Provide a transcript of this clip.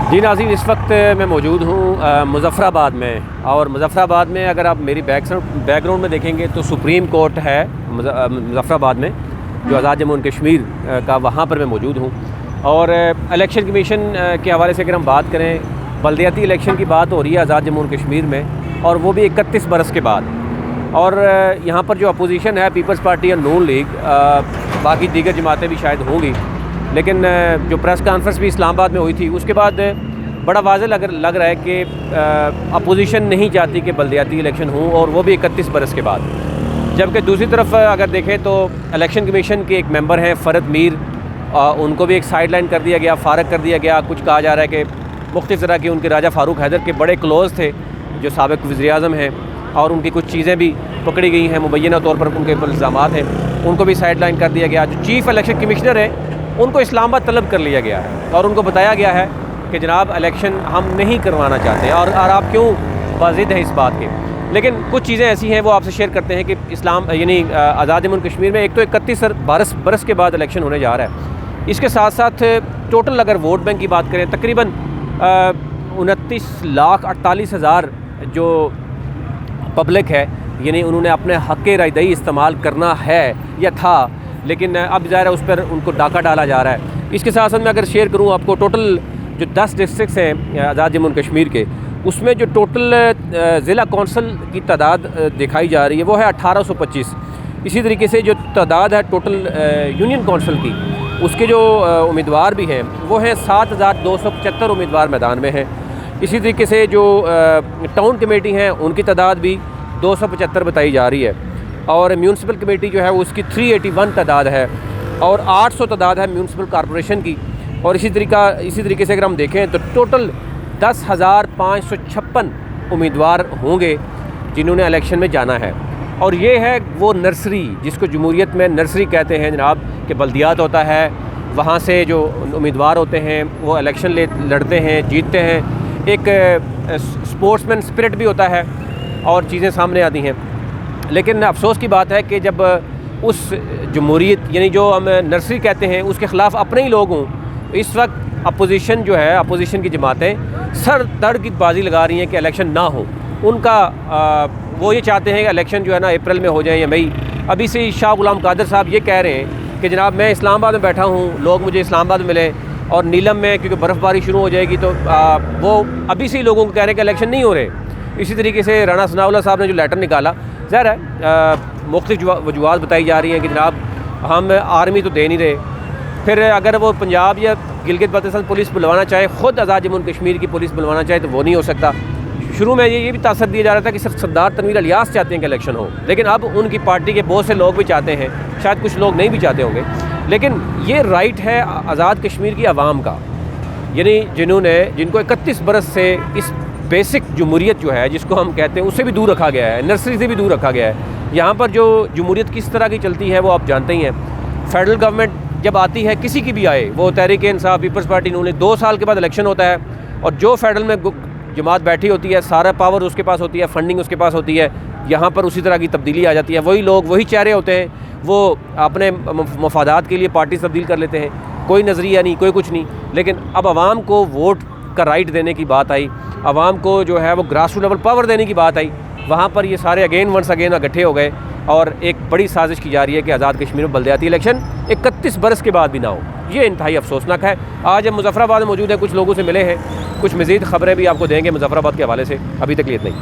जी नाज़रीन, इस वक्त मैं मौजूद हूँ मुज़फ़्फ़राबाद में। और मुज़फ़्फ़राबाद में अगर आप मेरी बैकग्राउंड में देखेंगे तो सुप्रीम कोर्ट है मुज़फ़्फ़राबाद में, जो आज़ाद जम्मू एंड कश्मीर का, वहाँ पर मैं मौजूद हूँ। और इलेक्शन कमीशन के हवाले से अगर हम बात करें, बल्दियाती इलेक्शन की बात हो रही है आज़ाद जम्मू एंड कश्मीर में, और वो भी 31 बरस के बाद। और यहाँ पर जो अपोजिशन है, पीपल्स पार्टी या नून लीग, बाकी दीगर जमातें भी शायद होंगी, लेकिन जो प्रेस कॉन्फ्रेंस भी इस्लामाबाद में हुई थी, उसके बाद बड़ा वाज़ेह लग रहा है कि अपोजिशन नहीं चाहती कि बल्दियाती इलेक्शन हों, और वो भी 31 बरस के बाद। जबकि दूसरी तरफ अगर देखें तो इलेक्शन कमीशन के एक मेंबर हैं फ़रद मीर, उनको भी एक साइड लाइन कर दिया गया, फ़ारग कर दिया गया। कुछ कहा जा रहा है कि मुख्तलिफ़ तरह के उनके राजा फ़ारूक हैदर के बड़े क्लोज़ थे, जो साबिक़ वज़ीर-ए-आज़म हैं, और उनकी कुछ चीज़ें भी पकड़ी गई हैं, मुबैना तौर पर उनके ऊपर इल्ज़ामात हैं, उनको भी साइड लाइन कर दिया गया। जो चीफ़ इलेक्शन कमिश्नर है, उनको इस्लामाबाद तलब कर लिया गया है और उनको बताया गया है कि जनाब इलेक्शन हम नहीं करवाना चाहते, और आप क्यों वाजिद हैं इस बात के। लेकिन कुछ चीज़ें ऐसी हैं वो आपसे शेयर करते हैं कि आज़ाद जम्मू कश्मीर में एक तो 31 बरस के बाद इलेक्शन होने जा रहा है। इसके साथ साथ टोटल अगर वोट बैंक की बात करें, तकरीबन 29,48,000 जो पब्लिक है, यानी उन्होंने अपने हक़ रायदही इस्तेमाल करना है या था, लेकिन अब ज़ाहिर है उस पर उनको डाका डाला जा रहा है। इसके साथ साथ मैं अगर शेयर करूँ आपको, टोटल जो 10 डिस्ट्रिक्ट्स हैं आज़ाद जम्मू एंड कश्मीर के, उसमें जो टोटल ज़िला कौंसल की तादाद दिखाई जा रही है वो है 1825। इसी तरीके से जो तादाद है टोटल यूनियन कौंसल की, उसके जो उम्मीदवार भी हैं वो हैं 7,275 उम्मीदवार मैदान में हैं। इसी तरीके से जो टाउन कमेटी हैं उनकी तादाद भी 275 बताई जा रही है, और म्यूनसिपल कमेटी जो है वो उसकी 381 तादाद है, और 800 तादाद है म्यूनसिपल कॉरपोरेशन की। और इसी तरीके से अगर हम देखें तो टोटल 10,556 उम्मीदवार होंगे जिन्होंने इलेक्शन में जाना है। और ये है वो नर्सरी जिसको जमहूरियत में नर्सरी कहते हैं जनाब, कि बल्दियात होता है, वहाँ से जो उम्मीदवार होते हैं वो इलेक्शन लड़ते हैं, जीतते हैं। एक स्पोर्ट्समैन स्पिरिट भी होता है और चीज़ें सामने आती हैं। लेकिन अफसोस की बात है कि जब उस जमहूरियत, यानी जो हम नर्सरी कहते हैं, उसके ख़िलाफ़ अपने ही लोग हों, इस वक्त अपोजिशन जो है, अपोजिशन की जमातें सर दर्द की बाजी लगा रही हैं कि इलेक्शन ना हो। उनका वो ये चाहते हैं कि इलेक्शन जो है ना अप्रैल में हो जाए या मई। अभी से शाह गुलाम कादर साहब ये कह रहे हैं कि जनाब मैं इस्लामाबाद में बैठा हूँ, लोग मुझे इस्लामाबाद में मिले, और नीलम में क्योंकि बर्फ़बारी शुरू हो जाएगी तो वो अभी से ही लोगों को कह रहे हैं कि इलेक्शन नहीं हो रहे। इसी तरीके से राना सनाउल्लाह साहब ने जो लेटर निकाला, ज़ाहिर है मुख्तलिफ़ वजूहात बताई जा रही हैं कि जनाब हम आर्मी तो दे नहीं रहे। फिर अगर वो पंजाब या गिलगित बल्तिस्तान पुलिस बुलवाना चाहे, ख़ुद आज़ाद जम्मू एंड कश्मीर की पुलिस बुलवाना चाहे, तो वो नहीं हो सकता। शुरू में ये भी तासर दिया जा रहा था कि सिर्फ सरदार तनवीर इलियास चाहते हैं कि इलेक्शन हो, लेकिन अब उनकी पार्टी के बहुत से लोग भी चाहते हैं, शायद कुछ लोग नहीं भी चाहते होंगे। लेकिन ये राइट है आज़ाद कश्मीर की आवाम का, यानी जिनको 31 बरस से इस बेसिक जमहूरियत जो है, जिसको हम कहते हैं, उससे भी दूर रखा गया है, नर्सरी से भी दूर रखा गया है। यहाँ पर जो जमहूरियत किस तरह की चलती है वो आप जानते ही हैं। फेडरल गवर्नमेंट जब आती है, किसी की भी आए, वो तहरीक-ए-इंसाफ, पीपल्स पार्टी, उन्होंने 2 साल के बाद इलेक्शन होता है, और जो फेडरल में जमात बैठी होती है, सारा पावर उसके पास होती है, फंडिंग उसके पास होती है। यहाँ पर उसी तरह की तब्दीली आ जाती है, वही लोग, वही चेहरे होते हैं, वो अपने मफादात के लिए पार्टी तब्दील कर लेते हैं। कोई नज़रिया नहीं, कोई कुछ नहीं। लेकिन अब आवाम को वोट का राइट देने की बात आई, आवाम को जो है वो ग्रास रूट लेवल पावर देने की बात आई, वहाँ पर ये सारे वंस अगेन इकट्ठे हो गए, और एक बड़ी साजिश की जा रही है कि आज़ाद कश्मीर में बल्दियाती इलेक्शन 31 बरस के बाद भी ना हो। ये इंतहाई अफसोसनाक है। आज हम मुज़फ़्फ़राबाद में मौजूद हैं, कुछ लोगों से मिले हैं, कुछ मज़ीद ख़बरें भी आपको देंगे मुज़फ़्फ़राबाद के हवाले से। अभी तक लिए इतना ही।